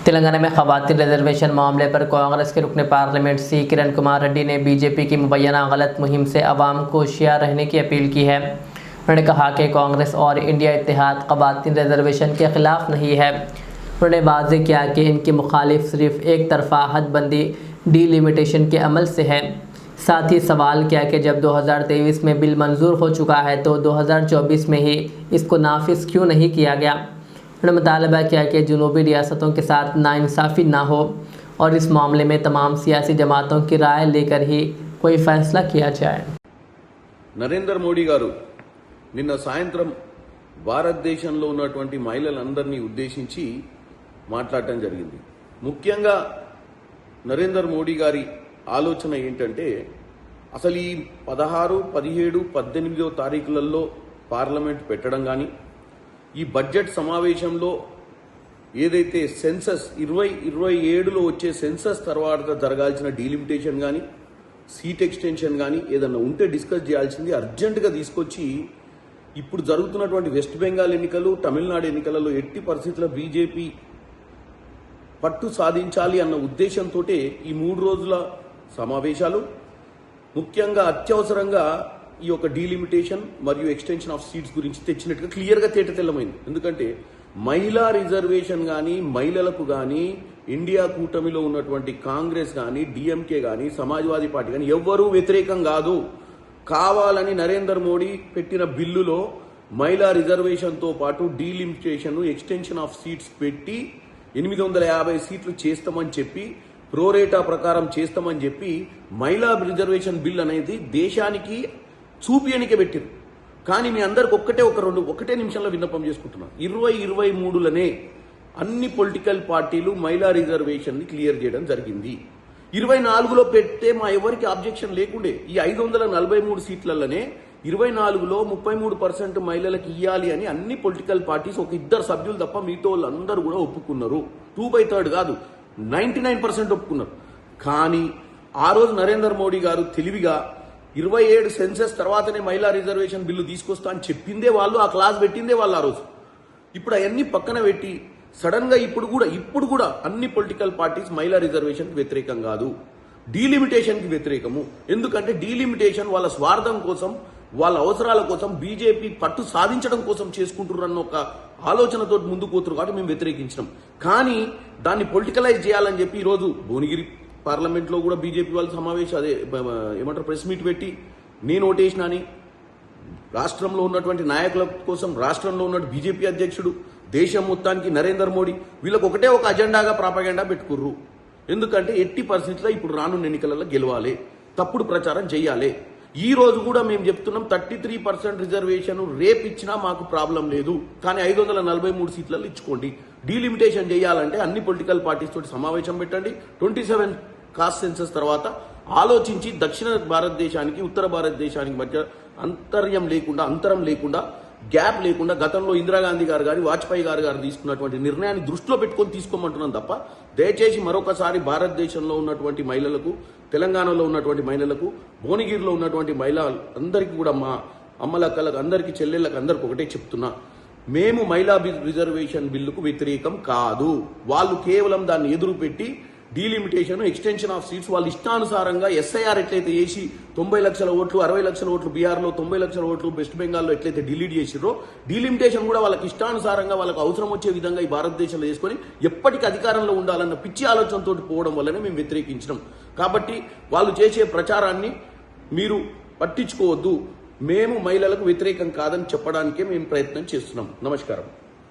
तेलंगाना में खवातीन रिजर्वेशन मामले पर कांग्रेस के रुकने पार्लियामेंट सी किरण कुमार रेड्डी ने बीजेपी की मुबैना गलत मुहिम से अवाम को होशियार रहने की अपील की है। उन्होंने कहा कि कांग्रेस और इंडिया इत्तेहाद खवातीन रिजर्वेशन के खिलाफ नहीं है। उन्होंने वाज़ेह किया कि इनकी मुखालिफ सिर्फ एक तरफा हदबंदी डीलिमिटेशन के अमल से है। साथ ही सवाल किया कि जब 2023 में बिल मंजूर हो चुका है तो 2024 में ही इसको नाफिज क्यों नहीं किया गया। उन्होंने मुतालबा किया कि जुनूबी रियासतों के साथ नाइंसाफ़ी ना हो और इस मामले में तमाम सियासी जमातों की राय लेकर ही कोई फैसला किया जाए। నరేంద్ర మోడీ గారు నిన్న సాయంత్రం భారతదేశంలో ఉన్నటువంటి మహిళలందరినీ ఉద్దేశించి మాట్లాడటం జరిగింది. ముఖ్యంగా నరేంద్ర మోడీ గారి ఆలోచన ఏంటంటే అసలు ఈ 16, 17, 18వ తారీఖులలో పార్లమెంట్ పెట్టడం కానీ ఈ బడ్జెట్ సమావేశంలో ఏదైతే సెన్సస్ 2027లో వచ్చే సెన్సస్ తర్వాత జరగాల్సిన డీలిమిటేషన్ కానీ సీట్ ఎక్స్టెన్షన్ కానీ ఏదన్నా ఉంటే డిస్కస్ చేయాల్సింది అర్జెంటుగా తీసుకొచ్చి ఇప్పుడు జరుగుతున్నటువంటి వెస్ట్ బెంగాల్ ఎన్నికలు, తమిళనాడు ఎన్నికలలో ఎట్టి పరిస్థితుల్లో బీజేపీ పట్టు సాధించాలి అన్న ఉద్దేశంతో ఈ 3 రోజుల సమావేశాలు ముఖ్యంగా అత్యవసరంగా ఈ యొక్క డీలిమిటేషన్ మరియు ఎక్స్టెన్షన్ ఆఫ్ సీట్స్ గురించి తెచ్చినట్టుగా క్లియర్గా తేటతెల్లమైంది. ఎందుకంటే మహిళా రిజర్వేషన్ కానీ మహిళలకు కానీ ఇండియా కూటమిలో ఉన్నటువంటి కాంగ్రెస్ కానీ డిఎంకే కానీ సమాజ్వాదీ పార్టీ కానీ ఎవ్వరూ వ్యతిరేకం కాదు. కావాలని నరేంద్ర మోడీ పెట్టిన బిల్లులో మహిళా రిజర్వేషన్తో పాటు డీలిమిటేషన్ ఎక్స్టెన్షన్ ఆఫ్ సీట్స్ పెట్టి 850 సీట్లు చేస్తామని చెప్పి ప్రోరేటా ప్రకారం చేస్తామని చెప్పి మహిళా రిజర్వేషన్ బిల్ అనేది దేశానికి చూపియనికే పెట్టిరు. కానీ మీ అందరికి ఒకటే నిమిషంలో విన్నపం చేసుకుంటున్నాను. 2023లోనే అన్ని పొలిటికల్ పార్టీలు మహిళా రిజర్వేషన్ ని క్లియర్ చేయడం జరిగింది. 24లో పెడితే మా ఎవరికి ఆబ్జెక్షన్ లేకుండే. ఈ 543 సీట్లలోనే 24లో 33% మహిళలకు ఇవ్వాలి అని అన్ని పొలిటికల్ పార్టీస్ ఒక 2 సభ్యులు తప్ప మిగతా వాళ్ళందరూ కూడా ఒప్పుకున్నారు. 2/3 కాదు 99% ఒప్పుకున్నారు. కానీ ఆ రోజు నరేంద్ర మోడీ గారు తెలివిగా 27 సెన్సస్ తర్వాతనే మహిళా రిజర్వేషన్ బిల్లు తీసుకొస్తా అని చెప్పిందే వాళ్ళు, ఆ క్లాస్ పెట్టిందే వాళ్ళు ఆ రోజు. ఇప్పుడు అవన్నీ పక్కన పెట్టి సడన్ గా ఇప్పుడు కూడా అన్ని పొలిటికల్ పార్టీస్ మహిళా రిజర్వేషన్ కి వ్యతిరేకం కాదు, డీలిమిటేషన్ కి వ్యతిరేకము. ఎందుకంటే డీలిమిటేషన్ వాళ్ళ స్వార్థం కోసం, వాళ్ళ అవసరాల కోసం, బీజేపీ పట్టు సాధించడం కోసం చేసుకుంటున్నారన్న ఒక ఆలోచనతో ముందుకు పోతున్నారు కాబట్టి మేము వ్యతిరేకించినాం. కానీ దాన్ని పొలిటికలైజ్ చేయాలని చెప్పి ఈరోజు భువనగిరి పార్లమెంట్ లో కూడా బీజేపీ వాళ్ళు ఏమంటారు ప్రెస్ మీట్ పెట్టి నేను ఓటేసినా అని రాష్ట్రంలో ఉన్నటువంటి నాయకుల కోసం రాష్ట్రంలో ఉన్న బీజేపీ అధ్యక్షుడు, దేశం మొత్తానికి నరేంద్ర మోడీ వీళ్ళకి ఒక అజెండాగా ప్రాపగెండా పెట్టుకుర్రు. ఎందుకంటే ఎట్టి పరిస్థితుల్లో ఇప్పుడు రానున్న ఎన్నికలలో గెలవాలి, తప్పుడు ప్రచారం చేయాలి. ఈ రోజు కూడా మేము చెప్తున్నాం 33% రిజర్వేషన్ రేపు ఇచ్చినా మాకు ప్రాబ్లం లేదు, కానీ 543 సీట్లలో ఇచ్చుకోండి. డీలిమిటేషన్ చేయాలంటే అన్ని పొలిటికల్ పార్టీస్ తోటి సమావేశం పెట్టండి. 27 కాస్ట్ సెన్సస్ తర్వాత ఆలోచించి దక్షిణ భారతదేశానికి ఉత్తర భారతదేశానికి మధ్య అంతరం లేకుండా గ్యాప్ లేకుండా గతంలో ఇందిరాగాంధీ గారు కానీ వాజ్పేయి గారు తీసుకున్నటువంటి నిర్ణయాన్ని దృష్టిలో పెట్టుకొని తీసుకోమంటున్నాం తప్ప దయచేసి మరొకసారి భారతదేశంలో ఉన్నటువంటి మహిళలకు, తెలంగాణలో ఉన్నటువంటి మహిళలకు, భువనగిరిలో ఉన్నటువంటి మహిళలందరికీ కూడా మా అమ్మలక్కలకు అందరికీ చెల్లెళ్ళకు అందరికి ఒకటే చెప్తున్నా, మేము మహిళా రిజర్వేషన్ బిల్లుకు వ్యతిరేకం కాదు. వాళ్ళు కేవలం దాన్ని ఎదురు పెట్టి డీలిమిటేషన్ ఎక్స్టెన్షన్ ఆఫ్ సీట్స్ వాళ్ళు ఇష్టానుసారంగా ఎస్ఐఆర్ ఎట్లయితే చేసి 90 లక్షల ఓట్లు 60 లక్షల ఓట్లు బీహార్లో 90 లక్షల ఓట్లు వెస్ట్ బెంగాల్లో ఎట్లయితే డిలీట్ చేసిరో డీలిమిటేషన్ కూడా వాళ్ళకి ఇష్టానుసారంగా వాళ్ళకు అవసరం వచ్చే విధంగా ఈ భారతదేశంలో చేసుకొని ఎప్పటికీ అధికారంలో ఉండాలన్న పిచ్చి ఆలోచనతో పోవడం వల్లనే మేము వ్యతిరేకించినాం. కాబట్టి వాళ్ళు చేసే ప్రచారాన్ని మీరు పట్టించుకోవద్దు. మేము మహిళలకు వ్యతిరేకం కాదని చెప్పడానికే మేము ప్రయత్నం చేస్తున్నాం. నమస్కారం.